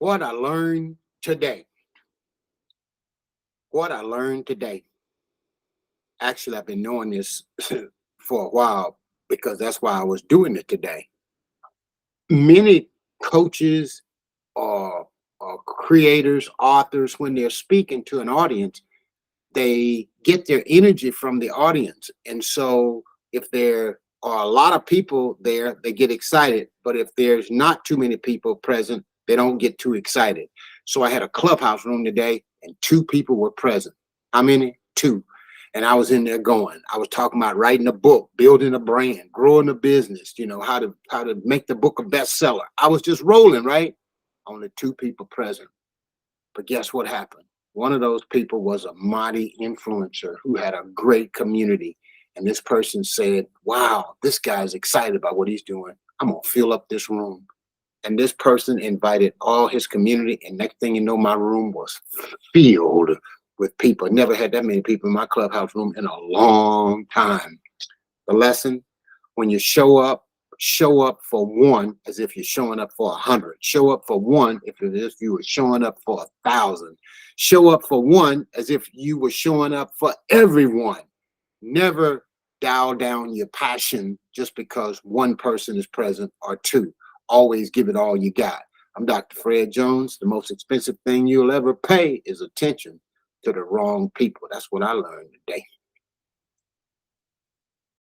What I learned today. What I learned today. Actually, I've been knowing this for a while because that's why I was doing it today. Many coaches or creators, authors, when they're speaking to an audience, they get their energy from the audience. And so if there are a lot of people there, they get excited. But if there's not too many people present, they don't get too excited. So I had a clubhouse room today and two people were present. How many? Two. And I was in there going. I was talking about writing a book, building a brand, growing a business, how to make the book a bestseller. I was just rolling, right? Only two people present. But guess what happened? One of those people was a mighty influencer who had a great community. And this person said, wow, this guy's excited about what he's doing. I'm going to fill up this room. And this person invited all his community. And next thing you know, my room was filled with people. I never had that many people in my clubhouse room in a long time. The lesson, when you show up for one as if you're showing up for 100. Show up for one if you were showing up for 1,000. Show up for one as if you were showing up for everyone. Never dial down your passion just because one person is present or two. Always give it all you got. I'm Dr. Fred Jones. The most expensive thing you'll ever pay is attention to the wrong people. That's what I learned today.